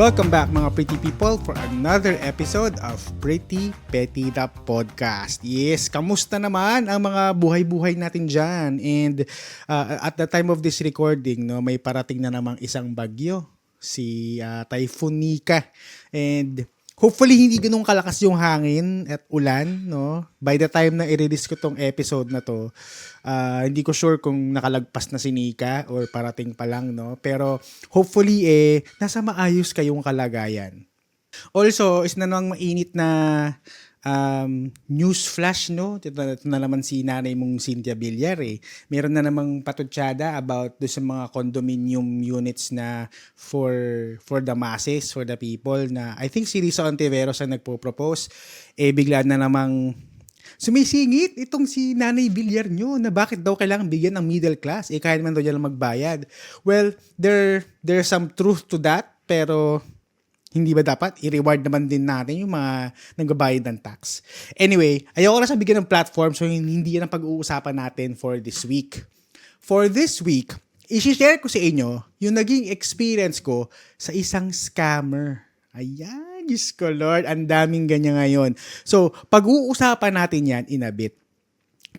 Welcome back mga pretty people for another episode of Pretty Petty the Podcast. Yes, kamusta naman ang mga buhay-buhay natin dyan? And at the time of this recording, no, may parating na namang isang bagyo, si Typhoon Nika. And hopefully hindi ganun kalakas yung hangin at ulan, no? By the time na i-release ko tong episode na to, hindi ko sure kung nakalagpas na si Nika or parating pa lang, no? Pero hopefully nasa maayos kayong kalagayan. Also, is na namang mainit na news flash, no? Ito na naman si nanay mong Cynthia Villar Meron na namang patutsada about do sa mga condominium units na for the masses, for the people na I think si Risa Ontiveros ang nagpo-propose. Bigla na namang sumisingit itong si nanay Villar nyo na bakit daw kailangan bigyan ng middle class. Kaya naman daw niya lang magbayad. Well, there's some truth to that, pero hindi ba dapat i-reward naman din natin yung mga nagbabayad ng tax? Anyway, ayoko na sa bigyan ng platform so hindi yan ang pag-uusapan natin for this week. For this week, i-share ko sa inyo yung naging experience ko sa isang scammer. Ayan, Diyos ko Lord, ang daming ganyan ngayon. So, pag-uusapan natin yan in a bit.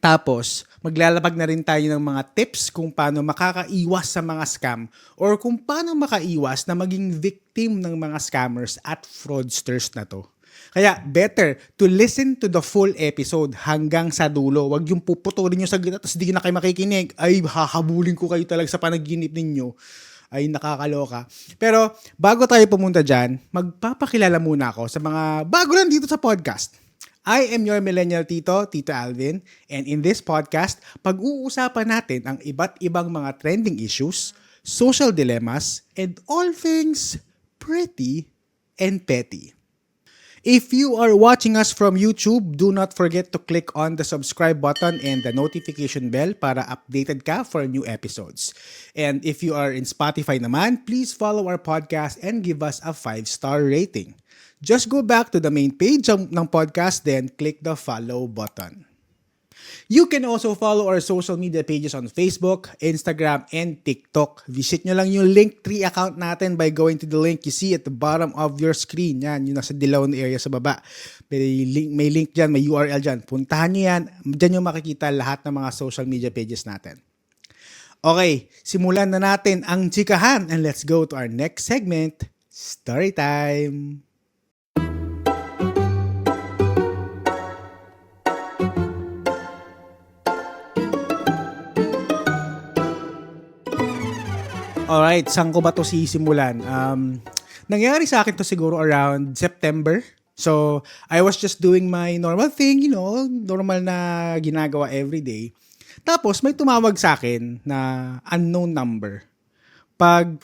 Tapos, maglalabag na rin tayo ng mga tips kung paano makakaiwas sa mga scam or kung paano makaiwas na maging victim ng mga scammers at fraudsters na to. Kaya better to listen to the full episode hanggang sa dulo. Huwag yung puputulin nyo sa gitna tapos di na kayo makikinig. Ay, hahabulin ko kayo talaga sa panaginip ninyo. Ay, nakakaloka. Pero bago tayo pumunta dyan, magpapakilala muna ako sa mga bago lang dito sa podcast. I am your millennial tito, Tito Alvin, and in this podcast, pag-uusapan natin ang iba't ibang mga trending issues, social dilemmas, and all things pretty and petty. If you are watching us from YouTube, do not forget to click on the subscribe button and the notification bell para updated ka for new episodes. And if you are in Spotify naman, please follow our podcast and give us a 5-star rating. Just go back to the main page ng podcast, then click the follow button. You can also follow our social media pages on Facebook, Instagram, and TikTok. Visit nyo lang yung Linktree account natin by going to the link you see at the bottom of your screen. Yan, yung nasa dilaw na area sa baba. May link dyan, may URL dyan. Puntahan nyo yan. Dyan yung makikita lahat ng mga social media pages natin. Okay, simulan na natin ang chikahan and let's go to our next segment, Story Time! Alright, saan ko ba ito sisimulan? Nangyari sa akin to siguro around September. So, I was just doing my normal thing, normal na ginagawa everyday. Tapos, may tumawag sa akin na unknown number.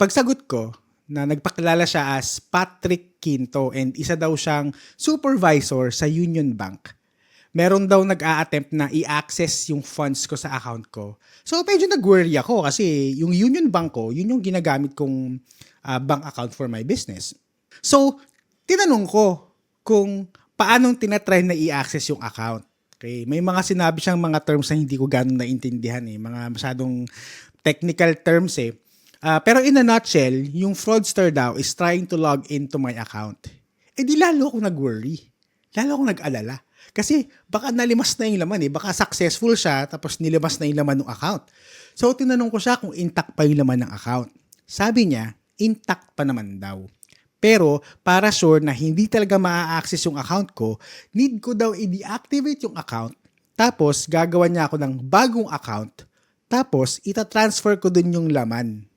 Pagsagot ko, na nagpakilala siya as Patrick Quinto and isa daw siyang supervisor sa Union Bank. Meron daw nag-a-attempt na i-access yung funds ko sa account ko. So, medyo nag-worry ako kasi yung Union Bank ko, yun yung ginagamit kong bank account for my business. So, tinanong ko kung paanong tinatry na i-access yung account. Okay? May mga sinabi siyang mga terms na hindi ko ganun naintindihan mga masyadong technical terms Pero in a nutshell, yung fraudster daw is trying to log into my account. Di lalo akong nag-worry. Lalo akong nag-alala. Kasi baka nalimas na yung laman baka successful siya tapos nilimas na yung laman ng account. So tinanong ko siya kung intact pa yung laman ng account. Sabi niya, intact pa naman daw. Pero para sure na hindi talaga maa-access yung account ko, need ko daw i-deactivate yung account tapos gagawa niya ako ng bagong account tapos itatransfer ko dun yung laman.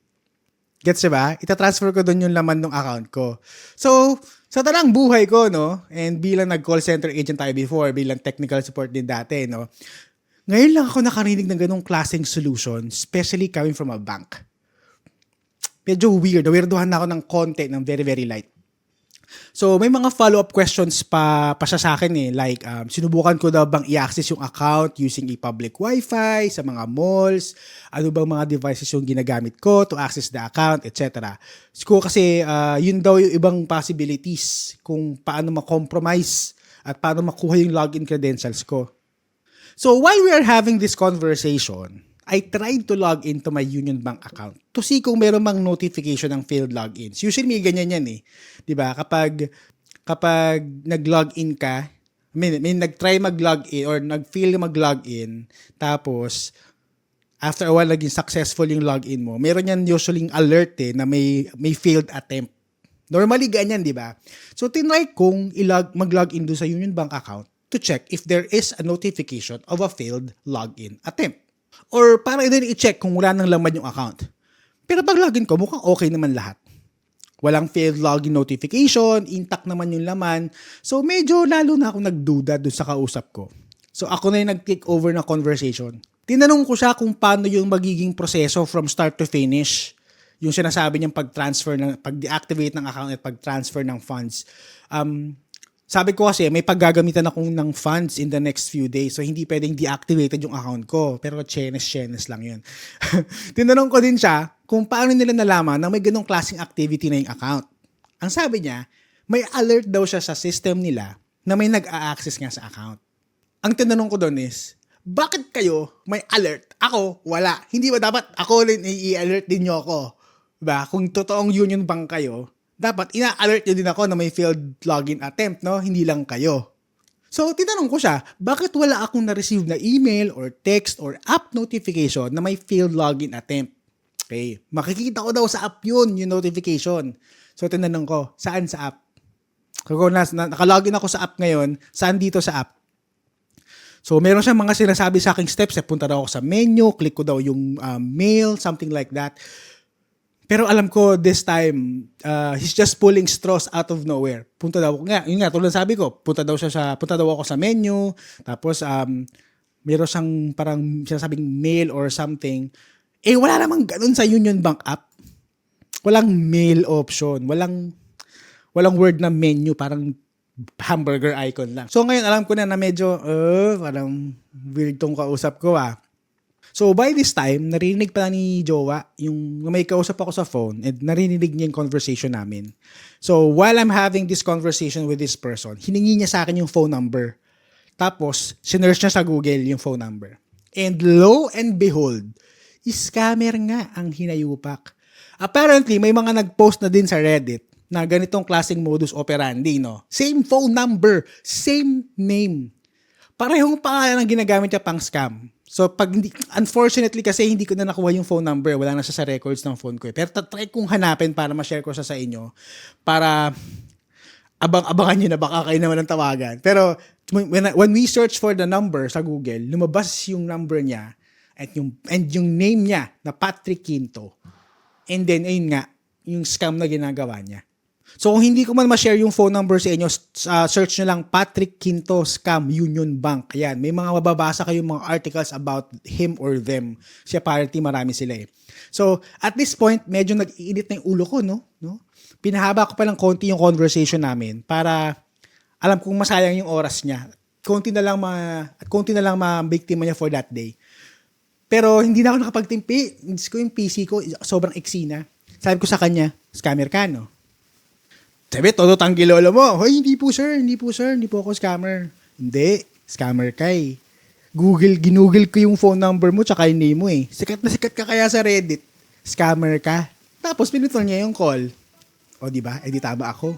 Gets ba? Itatransfer ko dun yung laman ng account ko. So, sa talang buhay ko, and bilang nag-call center agent tayo before, bilang technical support din dati, ngayon lang ako nakarinig ng ganong klaseng solution, especially coming from a bank. Medyo weird. Weirduhan na ako ng konti, ng very, very light. So, may mga follow-up questions pa siya sa akin like, sinubukan ko daw bang i-access yung account using a public wifi sa mga malls, ano bang mga devices yung ginagamit ko to access the account, etc. So, kasi yun daw yung ibang possibilities kung paano ma-compromise at paano makuha yung login credentials ko. So, while we are having this conversation, I tried to log into my Union Bank account to see kung meron mang notification ng failed logins. Usually may ganyan yan eh. 'Di ba? Kapag nag-login ka, may nag-try mag-login or nag-fail mag-login, tapos after a while naging successful yung login mo, meron yan usually alert na may failed attempt. Normally ganyan, 'di ba? So tinry kong mag-login do sa Union Bank account to check if there is a notification of a failed login attempt. Or para din i-check kung wala nang laman yung account. Pero pag login ko, mukhang okay naman lahat. Walang failed login notification, intact naman yung laman. So medyo lalo na akong nagduda dun sa kausap ko. So ako na yung nag-take over na conversation. Tinanong ko siya kung paano yung magiging proseso from start to finish. Yung sinasabi niyang pag-deactivate ng account at pag-transfer ng funds. Sabi ko kasi may paggagamitan akong ng funds in the next few days, so hindi pwedeng deactivated yung account ko, pero chenes lang yun. Tinanong ko din siya kung paano nila nalaman na may ganong klaseng activity na yung account. Ang sabi niya, may alert daw siya sa system nila na may nag-a-access nga sa account. Ang tinanong ko doon is, bakit kayo may alert? Ako, wala. Hindi ba dapat ako rin i-alert din nyo ako? Diba? Kung totoong Union Bank kayo, dapat ina-alert nyo din ako na may failed login attempt, no? Hindi lang kayo. So, tinanong ko siya, bakit wala akong na-receive na email or text or app notification na may failed login attempt? Okay, makikita ko daw sa app yun, yung notification. So, tinanong ko, saan sa app? Kung nakalogin ako sa app ngayon, saan dito sa app? So, meron siyang mga sinasabi sa aking steps. Punta daw ako sa menu, click ko daw yung mail, something like that. Pero alam ko this time, he's just pulling straws out of nowhere. Punta daw tulad sabi ko, punta daw ako sa menu, tapos meron siyang parang sinasabing mail or something. Eh wala namang ganun sa Union Bank app. Walang mail option, walang word na menu, parang hamburger icon lang. So ngayon alam ko na medyo parang weird tong kausap ko So by this time, narinig pala ni Jowa, yung may kausap ako sa phone, and narinig niya yung conversation namin. So while I'm having this conversation with this person, hiningi niya sa akin yung phone number. Tapos, sinearch niya sa Google yung phone number. And lo and behold, scammer nga ang hinayupak. Apparently, may mga nag-post na din sa Reddit na ganitong klaseng modus operandi, no? Same phone number, same name. Parehong pangalan ang ginagamit niya pang scam. So, unfortunately kasi hindi ko na nakuha yung phone number. Wala na siya sa records ng phone ko. Pero try kong hanapin para ma-share ko siya sa inyo. Para abangan nyo na baka kayo naman ang tawagan. Pero when we search for the number sa Google, lumabas yung number niya at yung name niya na Patrick Quinto. And then, ayun nga, yung scam na ginagawa niya. So kung hindi ko man ma-share yung phone number sa inyo, search nyo lang Patrick Quinto Scam Union Bank. Ayan, may mga mababasa kayong mga articles about him or them. Kasi apparently marami sila eh. So at this point, medyo nag-iinit na yung ulo ko, no? Pinahaba ko pa lang konti yung conversation namin para alam kong masayang yung oras niya. Konti na lang ma-biktima niya for that day. Pero hindi na ako nakapagtimpi. Yung PC ko, sobrang iksi na. Sabi ko sa kanya, scammer ka, no? Sabi, todo tanggilolo mo. Hoy, hindi po sir, hindi po ako scammer. Hindi, scammer ka eh. Ginugol ko yung phone number mo tsaka yung name mo eh. Sikat na sikat ka kaya sa Reddit. Scammer ka. Tapos pinutol niya yung call. O diba, di tama ako.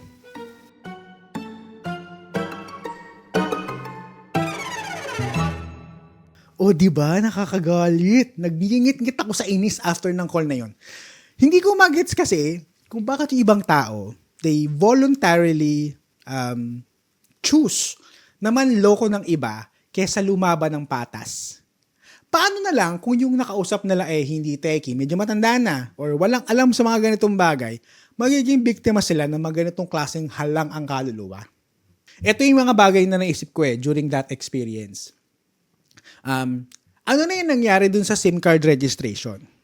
O diba, nakakagalit. Nagbingit-ngit ako sa inis after ng call na yon. Hindi ko magets kasi kung bakit yung ibang tao they voluntarily choose na manloko ng iba kesa lumaban ng patas. Paano na lang kung yung nakausap nila hindi techie, medyo matanda na, or walang alam sa mga ganitong bagay, magiging biktima sila ng mga ganitong klaseng halang ang kaluluwa. Ito yung mga bagay na naisip ko during that experience. Ano na yung nangyari dun sa SIM card registration?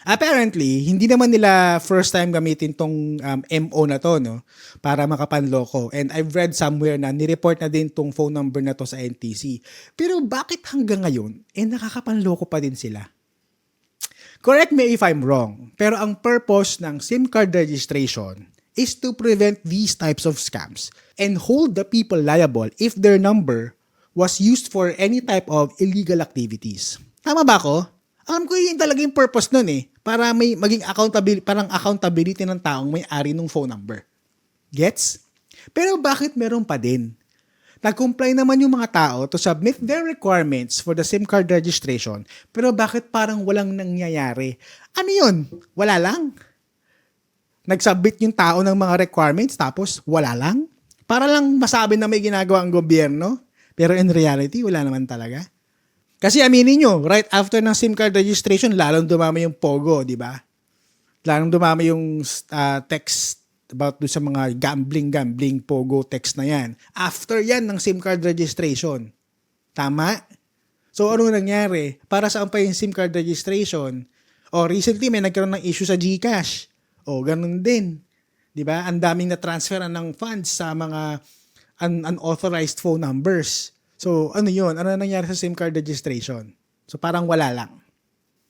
Apparently, hindi naman nila first time gamitin tong MO na to, no, para makapanloko. And I've read somewhere na nireport na din tong phone number na to sa NTC. Pero bakit hanggang ngayon, nakakapanloko pa din sila? Correct me if I'm wrong, pero ang purpose ng SIM card registration is to prevent these types of scams and hold the people liable if their number was used for any type of illegal activities. Tama ba ako? Alam ko yun talaga yung purpose nun eh. Para may maging accountability, parang accountability ng taong may-ari ng phone number. Gets? Pero bakit meron pa din? Nag-comply naman yung mga tao to submit their requirements for the SIM card registration, pero bakit parang walang nangyayari? Ano yun? Wala lang? Nag-submit yung tao ng mga requirements tapos wala lang? Para lang masabi na may ginagawa ang gobyerno, pero in reality, wala naman talaga. Kasi aminin nyo, right after ng SIM card registration, lalong dumami yung Pogo, di ba? Lalong dumami yung text about do sa mga gambling, Pogo text na yan. After yan ng SIM card registration. Tama? So ano nangyari? Para saan pa yung SIM card registration? O recently may nagkaroon ng issue sa GCash. O ganun din. Di ba? Ang daming na-transferan ng funds sa mga unauthorized phone numbers. So, ano yun? Ano nangyari sa SIM card registration? So, parang wala lang.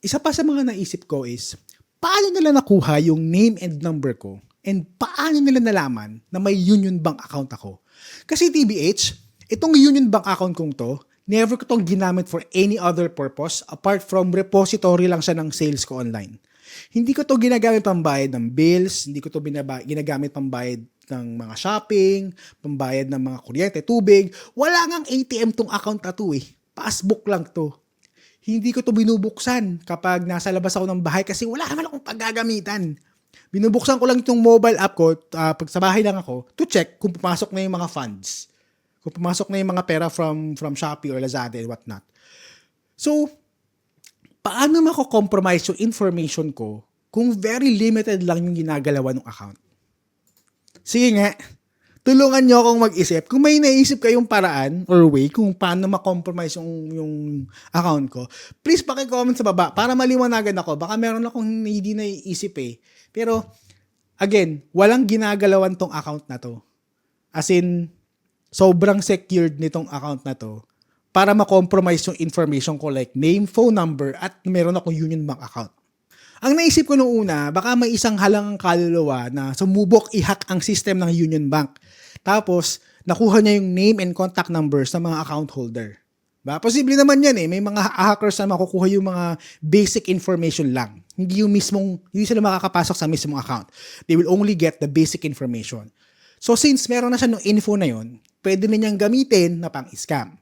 Isa pa sa mga naisip ko is, paano nila nakuha yung name and number ko? And paano nila nalaman na may Union Bank account ako? Kasi TBH, itong Union Bank account kong to, never ko itong ginamit for any other purpose apart from repository lang siya ng sales ko online. Hindi ko to ginagamit pambayad ng bills, hindi ko to ginagamit pambayad ng mga shopping, pambayad ng mga kuryente, tubig. Wala ngang ATM tong account na to eh. Passbook lang to. Hindi ko to binubuksan kapag nasa labas ako ng bahay kasi wala naman akong paggagamitan. Binubuksan ko lang itong mobile app ko pag sa bahay lang ako to check kung pumasok na yung mga funds. Kung pumasok na yung mga pera from Shopee or Lazada and whatnot. So, paano mako-compromise yung information ko kung very limited lang yung ginagalawan ng account? Sige nga, tulungan nyo akong mag-isip. Kung may naisip kayong paraan or way kung paano ma-compromise yung account ko, please paki-comment sa baba para maliwanagan ako. Baka meron akong hindi naiisip eh. Pero, again, walang ginagalawan tong account na to. As in, sobrang secured nitong account na to para ma-compromise yung information ko like name, phone number, at meron akong Union Bank account. Ang naisip ko noong una, baka may isang halangang kaluluwa na sumubok i-hack ang system ng Union Bank. Tapos, nakuha niya yung name and contact numbers ng mga account holder. Ba? Posible naman yan eh. May mga hackers na makukuha yung mga basic information lang. Hindi sila makakapasok sa mismong account. They will only get the basic information. So, since meron na siya ng info na yon, pwede na niyang gamitin na pang-scam.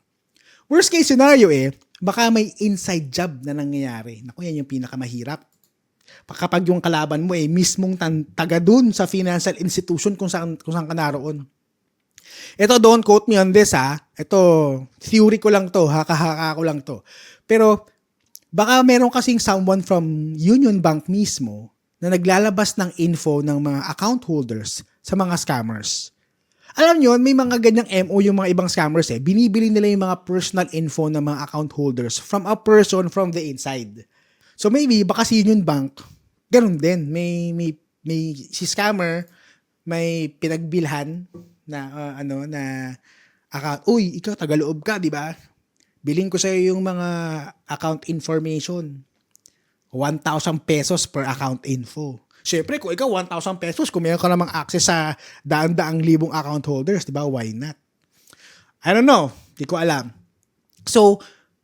Worst case scenario eh, baka may inside job na nangyayari. Naku, yan yung pinakamahirap. Kapag yung kalaban mo mismong taga dun sa financial institution kung saan ka naroon. Ito, don't quote me on this ha. Ito, theory ko lang to, haka-haka ko lang to. Pero, baka meron kasing someone from Union Bank mismo na naglalabas ng info ng mga account holders sa mga scammers. Alam nyo, may mga ganyang MO yung mga ibang scammers eh. Binibili nila yung mga personal info ng mga account holders from a person from the inside. So maybe, baka si Union Bank, ganun din. May si scammer, may pinagbilhan na, na account. Uy, ikaw, tagaloob ka, di ba? Bilhin ko sa'yo yung mga account information. 1,000 pesos per account info. Siyempre, kung ikaw 1,000 pesos, kung meron ka namang access sa daan-daang libong account holders, di ba? Why not? I don't know. Di ko alam. So,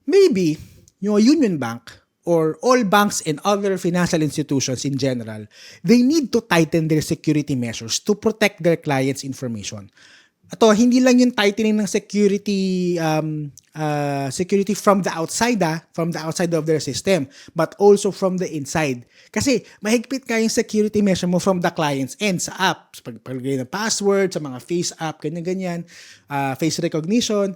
maybe, yung Union Bank, or all banks and other financial institutions in general, they need to tighten their security measures to protect their clients' information. Ito, hindi lang yung tightening ng security from the outside, from the outside of their system, but also from the inside. Kasi mahigpit ka yung security measure mo from the client's end sa apps, paglagay ng password, sa mga face app, ganyan-ganyan, face recognition.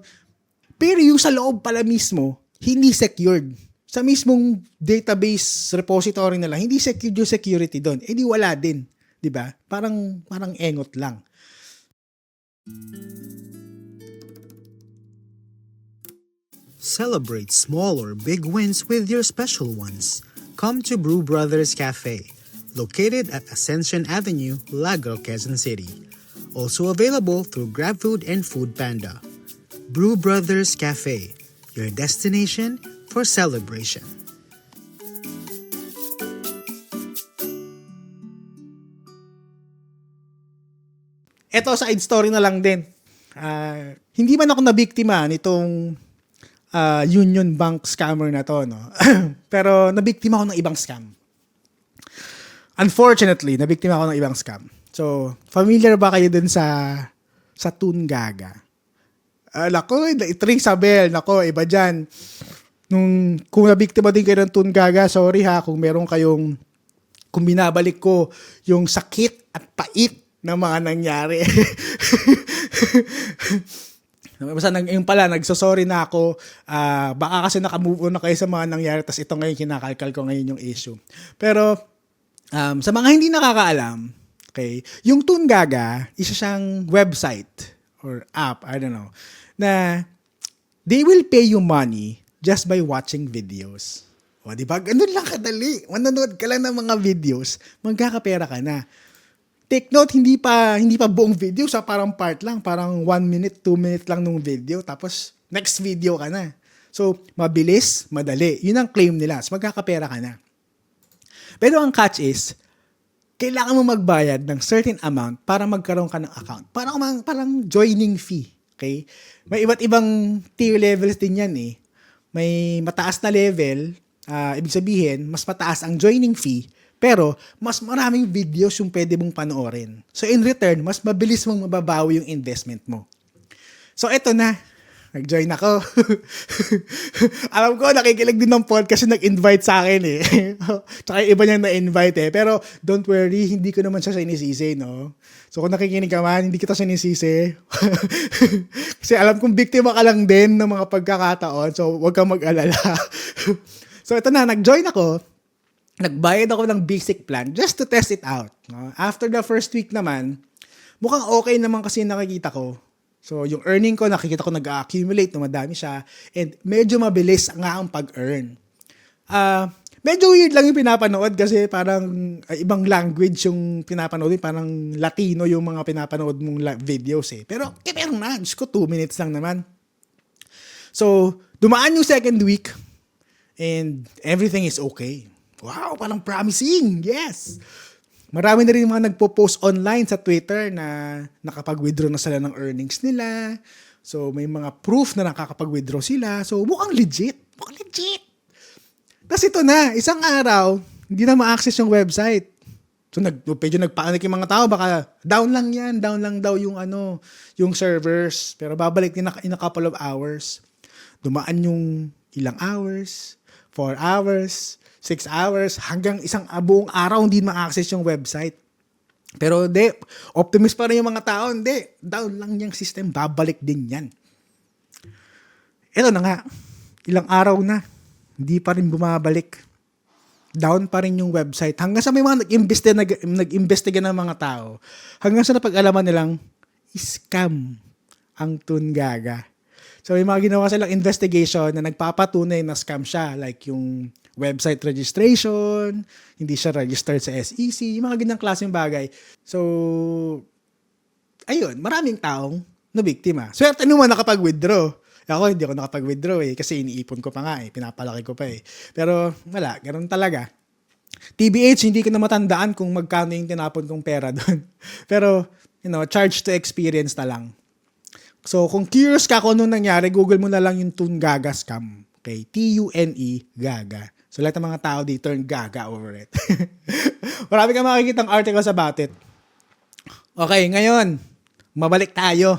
Pero yung sa loob pala mismo, hindi secured. Sa mismong database repository na lang, hindi secured yung security doon. Eh di wala din, 'di ba? Parang engot lang. Celebrate small or big wins with your special ones. Come to Brew Brothers Cafe, located at Ascension Avenue, Lagro, Quezon City. Also available through GrabFood and Food Panda. Brew Brothers Cafe, your destination for celebration. Ito, side story na lang din. Hindi man ako nabiktima nitong Union Bank scammer na to, no? Pero nabiktima ako ng ibang scam. Unfortunately, nabiktima ako ng ibang scam. So, familiar ba kayo dun sa Tungaga? Nako, it rings a bell. Nako, iba dyan. Kung nabiktima din kayo ng Tungaga, sorry ha, kung binabalik ko yung sakit at pait na mga nangyari. Basta yung pala, nagsosorry na ako. Baka kasi nakamove on na kayo sa mga nangyari, tas ito ngayon kinakalkal ko ngayon yung issue. Pero, sa mga hindi nakakaalam, okay, yung Tungaga, isa siyang website or app, I don't know, na they will pay you money just by watching videos. O, di ba? Ganun lang kadali. Manonood ka lang ng mga videos, magkakapera ka na. Take note, hindi pa buong video, parang part lang, parang 1 minute, 2 minute lang nung video, tapos next video ka na. So, mabilis, madali. Yun ang claim nila. So, magkakapera ka na. Pero ang catch is, kailangan mo magbayad ng certain amount para magkaroon ka ng account. Parang joining fee. Okay? May iba't ibang tier levels din yan eh. May mataas na level, ibig sabihin, mas mataas ang joining fee, pero mas maraming videos yung pwede mong panoorin. So in return, mas mabilis mong mababawi yung investment mo. So eto na, nag-join ako. Alam ko, nakikinig din ng podcast yung nag-invite sa akin eh. Tsaka iba niyang na-invite eh. Pero don't worry, hindi ko naman siya sinisisi, no? So kung nakikinig ka man, hindi kita sinisisi. Kasi alam kong biktima ka lang din ng mga pagkakataon, so huwag kang mag-alala. So ito na, nag-join ako. Nagbayad ako ng basic plan just to test it out. No? After the first week naman, mukhang okay naman kasi nakikita ko. So, yung earning ko, nakikita ko nag-accumulate, madami siya, and medyo mabilis nga ang pag-earn. Medyo weird lang yung pinapanood kasi parang ibang language yung pinapanood, parang Latino yung mga pinapanood mong videos eh. Pero, meron na, Diyos ko, 2 minutes lang naman. So, dumaan yung second week, and everything is okay. Wow, parang promising. Yes. Marami na rin mga nagpo-post online sa Twitter na nakapag-withdraw na sila ng earnings nila. So, may mga proof na nakakapag-withdraw sila. So, mukhang legit. Mukhang legit. Tapos ito na, isang araw, hindi na ma-access yung website. So, medyo nagpanic yung mga tao. Baka down lang yan. Down lang daw yung servers. Pero babalik din in a couple of hours. Dumaan yung ilang hours, 4 hours, 6 hours, hanggang isang buong araw hindi ma-access yung website. Pero optimist pa rin yung mga tao, down lang yung system, babalik din yan. Ito na nga, ilang araw na, hindi pa rin bumabalik. Down pa rin yung website. Hanggang sa may mga nag-imbestiga ng mga tao, hanggang sa napag-alaman nilang, scam ang Tungaga. So may mga ginawa silang investigation na nagpapatunay na scam siya, like yung website registration, hindi siya registered sa SEC, yung mga ganyang klaseng bagay. So, ayun, maraming taong nabiktima. Swerte naman nakapag-withdraw. Ako, hindi ako nakapag-withdraw kasi iniipon ko pa nga pinapalaki ko pa Pero, wala, ganun talaga. TBH, hindi ko na matandaan kung magkano yung tinapon kong pera doon. Pero, charge to experience na lang. So, kung curious ka kung anong nangyari, Google mo na lang yung Tungaga scam. Okay, T-U-N-E, Gaga. So, lahat ng mga tao dito turn gaga over it. Marami kang makikitang articles about it. Okay, ngayon, mabalik tayo.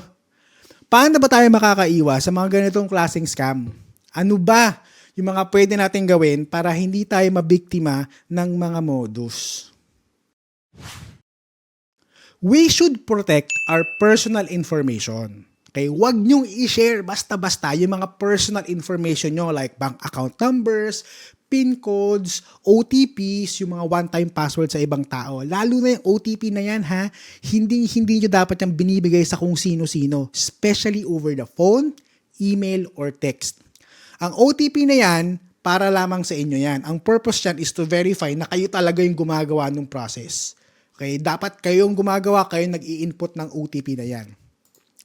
Paano ba tayo makakaiwas sa mga ganitong klaseng scam? Ano ba yung mga pwede natin gawin para hindi tayo mabiktima ng mga modus? We should protect our personal information. Okay, huwag niyong i-share basta-basta yung mga personal information nyo like bank account numbers, PIN codes, OTPs, yung mga one-time password sa ibang tao. Lalo na yung OTP na yan hindi nyo dapat yung binibigay sa kung sino-sino, especially over the phone, email, or text. Ang OTP na yan, para lamang sa inyo yan. Ang purpose yan is to verify na kayo talaga yung gumagawa ng process. Okay, dapat kayong gumagawa, kayo nag-i-input ng OTP na yan.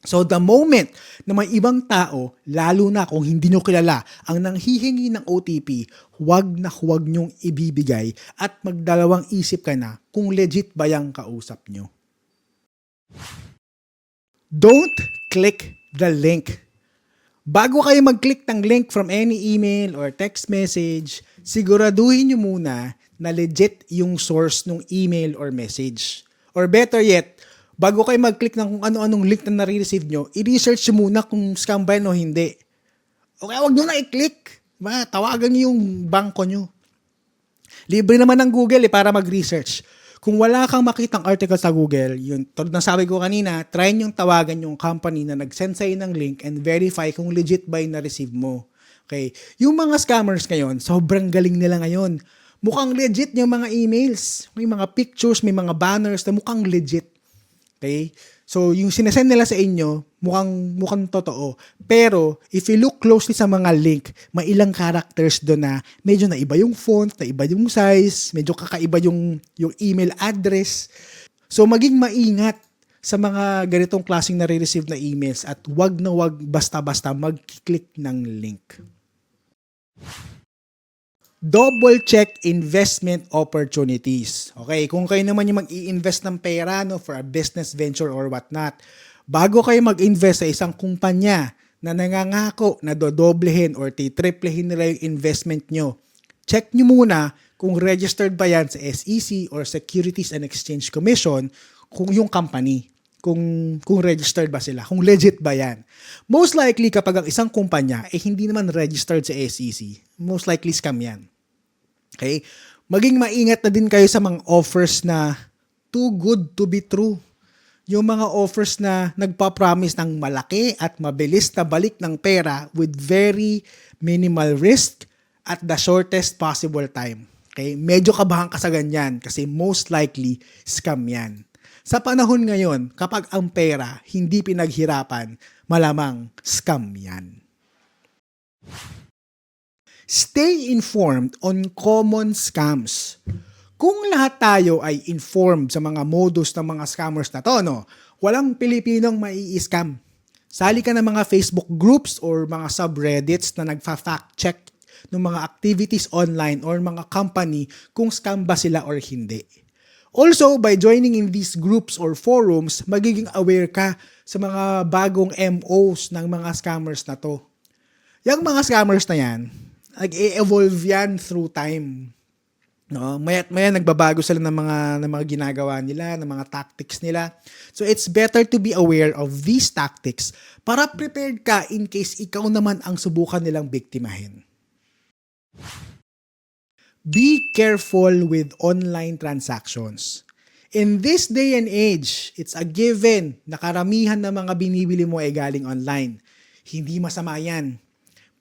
So the moment na may ibang tao, lalo na kung hindi nyo kilala, ang nanghihingi ng OTP, huwag nyong ibibigay at magdalawang isip ka na kung legit ba yung kausap nyo. Don't click the link. Bago kayo mag-click ng link from any email or text message, siguraduhin nyo muna na legit yung source ng email or message. Or better yet, bago kayo mag-click ng kung ano-anong link na nare-receive nyo, i-research nyo muna kung scam ba yan o hindi. O kaya wag nyo na i-click. Tawagan nyo yung bangko nyo. Libre naman ng Google para mag-research. Kung wala kang makitang article sa Google, yun, tulad ng sabi ko kanina, try nyo tawagan yung company na nag-send sa'yo ng link and verify kung legit ba yung na-receive mo. Okay? Yung mga scammers ngayon, sobrang galing nila ngayon. Mukhang legit yung mga emails. May mga pictures, may mga banners na mukhang legit. Okay? So, yung sinesend nila sa inyo, mukhang totoo. Pero, if you look closely sa mga link, may ilang characters doon na medyo naiba yung font, naiba yung size, medyo kakaiba yung email address. So, maging maingat sa mga ganitong klaseng nare-receive na emails at wag na wag basta-basta mag-click ng link. Double check investment opportunities. Okay, kung kayo naman yung mag-i-invest ng pera for a business venture or whatnot, bago kayo mag-invest sa isang kumpanya na nangangako na dodoblehin or titriplehin nila yung investment nyo, check nyo muna kung registered ba yan sa SEC or Securities and Exchange Commission kung yung company. Kung registered ba sila, kung legit ba yan. Most likely kapag ang isang kumpanya hindi naman registered sa SEC, most likely scam yan. Okay? Maging maingat na din kayo sa mga offers na too good to be true. Yung mga offers na nagpa-promise ng malaki at mabilis na balik ng pera with very minimal risk at the shortest possible time. Okay? Medyo kabahan ka sa ganyan kasi most likely scam yan. Sa panahon ngayon, kapag ang pera hindi pinaghirapan, malamang scam yan. Stay informed on common scams. Kung lahat tayo ay informed sa mga modus ng mga scammers na to, walang Pilipinong mai-scam. Sali ka ng mga Facebook groups or mga subreddits na nagfa-fact check ng mga activities online or mga company kung scam ba sila or hindi. Also, by joining in these groups or forums, magiging aware ka sa mga bagong MOs ng mga scammers na to. Yung mga scammers na yan, nag-e-evolve yan through time. Maya't maya nagbabago sila ng mga ginagawa nila, ng mga tactics nila. So it's better to be aware of these tactics para prepared ka in case ikaw naman ang subukan nilang biktimahin. Be careful with online transactions. In this day and age, it's a given na karamihan ng mga binibili mo ay galing online. Hindi masama yan.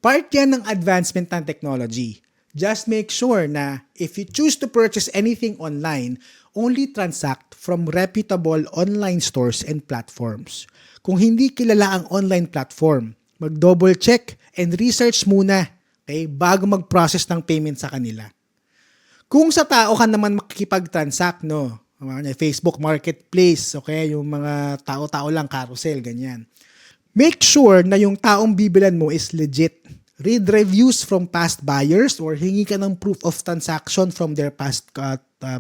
Part yan ng advancement ng technology. Just make sure na if you choose to purchase anything online, only transact from reputable online stores and platforms. Kung hindi kilala ang online platform, mag-double check and research muna, okay, bago mag-process ng payment sa kanila. Kung sa tao ka naman makikipag-transact, Facebook Marketplace, okay, yung mga tao-tao lang, carousel, ganyan. Make sure na yung taong bibilan mo is legit. Read reviews from past buyers or hingi ka ng proof of transaction from their past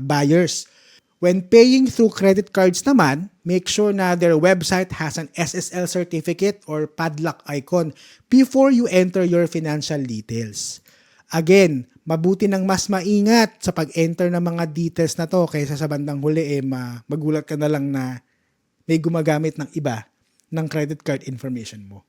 buyers. When paying through credit cards naman, make sure na their website has an SSL certificate or padlock icon before you enter your financial details. Again, mabuti nang mas maingat sa pag-enter ng mga details na to kaysa sa bandang huli magulat ka na lang na may gumagamit ng iba ng credit card information mo.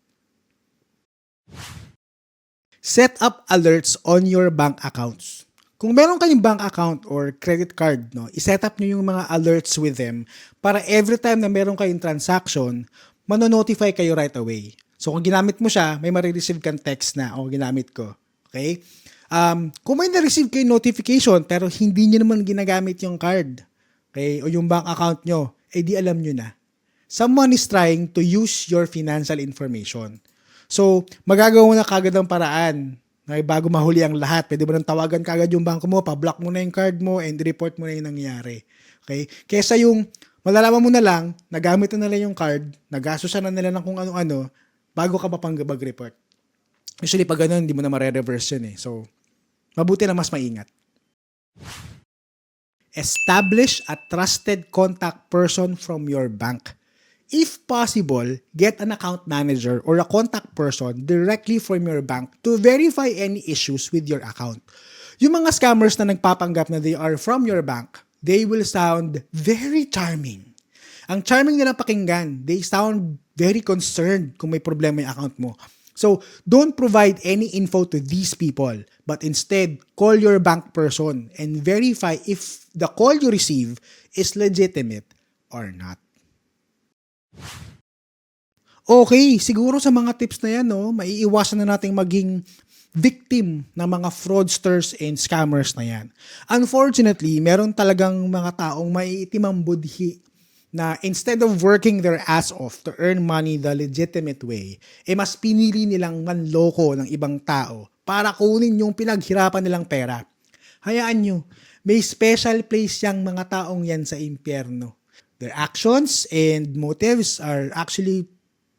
Set up alerts on your bank accounts. Kung meron kayong bank account or credit card, iset up nyo yung mga alerts with them para every time na meron kayong transaction, manonotify kayo right away. So kung ginamit mo siya, may marireceive kang text na, ginamit ko. Okay? Kung may na-receive kayo notification pero hindi nyo naman ginagamit yung card, okay, o yung bank account nyo, di alam nyo na. Someone is trying to use your financial information. So, magagawa mo na kagad ang paraan. Okay, bago mahuli ang lahat, pwede mo nang tawagan kagad yung bangko mo, pa-block mo na yung card mo, and report mo na yung nangyari. Okay? Kesa yung malalaman mo na lang, nagamit na nila yung card, nagastusan na nila ng kung ano-ano, bago ka pa pang mag-report. Usually, pag ganun, hindi mo na ma-reverse yun . So, mabuti na mas maingat. Establish a trusted contact person from your bank. If possible, get an account manager or a contact person directly from your bank to verify any issues with your account. Yung mga scammers na nagpapanggap na they are from your bank, they will sound very charming. Ang charming nila pakinggan, they sound very concerned kung may problema yung account mo. So, don't provide any info to these people, but instead, call your bank person and verify if the call you receive is legitimate or not. Okay, siguro sa mga tips na yan, maiiwasan na nating maging victim ng mga fraudsters and scammers na yan. Unfortunately, meron talagang mga taong maiitim ang budhi na instead of working their ass off to earn money the legitimate way, mas pinili nilang manloko ng ibang tao para kunin yung pinaghirapan nilang pera. Hayaan nyo, may special place yung mga taong yan sa impyerno. Their actions and motives are actually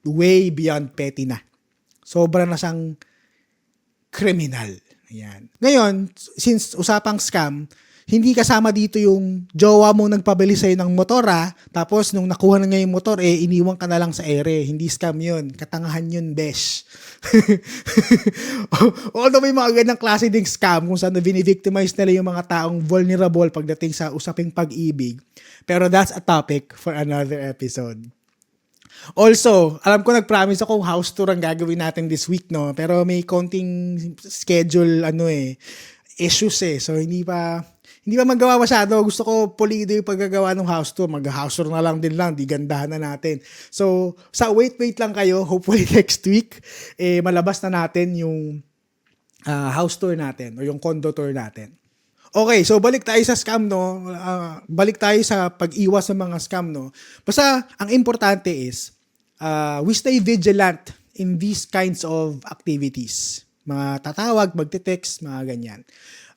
way beyond petty na. Sobra na siyang kriminal. Ayan. Ngayon, since usapang scam, hindi kasama dito yung jowa mo nagpabili sa'yo ng motor tapos nung nakuha na niya yung motor, iniwan ka na lang sa ere. Hindi scam yun. Katangahan yun, besh. Although may mga ganyang klase ding scam kung saan binivictimize nila yung mga taong vulnerable pagdating sa usaping pag-ibig. Pero that's a topic for another episode. Also, alam ko nag-promise akong house tour ang gagawin natin this week, pero may konting schedule issues So hindi pa magawa masyado. Gusto ko pulido yung paggagawa ng house tour. Mag-house tour na lang din lang. Di gandahan na natin. So, wait lang kayo. Hopefully next week, malabas na natin yung house tour natin o yung condo tour natin. Okay, so balik tayo sa scam, balik tayo sa pag-iwas sa mga scam, Basta, ang importante is, we stay vigilant in these kinds of activities. Mga tatawag, magte-text, mga ganyan.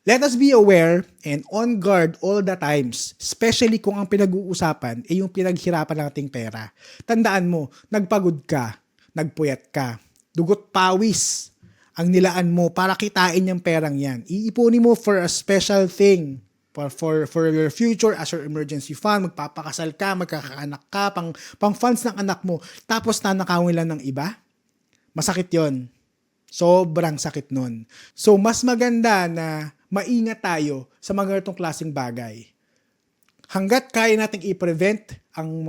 Let us be aware and on guard all the times, especially kung ang pinag-uusapan ay yung pinaghirapan nating pera. Tandaan mo, nagpagod ka, nagpuyat ka, dugot pawis ang nilaan mo para kitain yung perang yan. Iipunin mo for a special thing, for your future as your emergency fund, magpapakasal ka, magkakaanak ka, pang funds ng anak mo, tapos nanakawin lang ng iba. Masakit yon. Sobrang sakit nun. So, mas maganda na maingat tayo sa mga ganitong klaseng bagay. Hanggat kaya nating i-prevent ang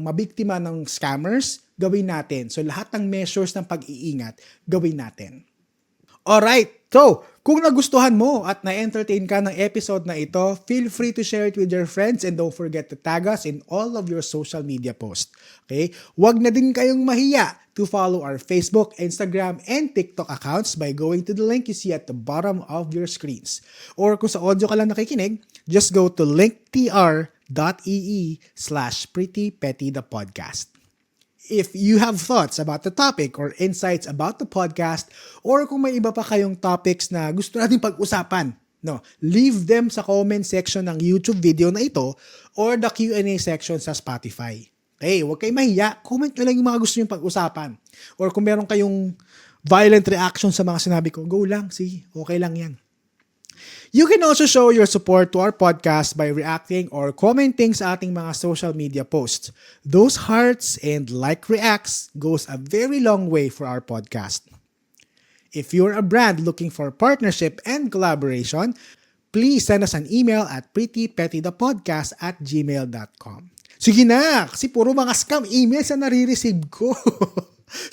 mabiktima ng scammers, gawin natin. So, lahat ng measures ng pag-iingat, gawin natin. Alright, so, kung nagustuhan mo at na-entertain ka ng episode na ito, feel free to share it with your friends and don't forget to tag us in all of your social media posts. Okay? Huwag na din kayong mahiya to follow our Facebook, Instagram, and TikTok accounts by going to the link you see at the bottom of your screens. Or kung sa audio ka lang nakikinig, just go to linktr.ee/prettypettythepodcast. If you have thoughts about the topic or insights about the podcast, or kung may iba pa kayong topics na gusto natin pag-usapan, leave them sa comment section ng YouTube video na ito or the Q&A section sa Spotify. Okay, huwag kayong mahiya. Comment nyo lang yung mga gusto nyo pag-usapan. Or kung meron kayong violent reaction sa mga sinabi ko, go lang. See, okay lang yan. You can also show your support to our podcast by reacting or commenting sa ating mga social media posts. Those hearts and like reacts goes a very long way for our podcast. If you're a brand looking for partnership and collaboration, please send us an email at prettypettythepodcast@gmail.com. Sige na, kasi puro mga scam emails na nare-receive ko.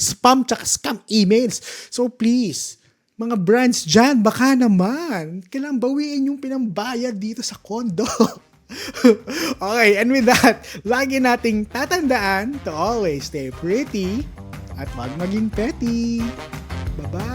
Spam tsaka scam emails. So please, mga brands dyan, baka naman, kailangan bawiin yung pinambayad dito sa condo. Okay, and with that, lagi nating tatandaan to always stay pretty at wag maging petty. Bye-bye!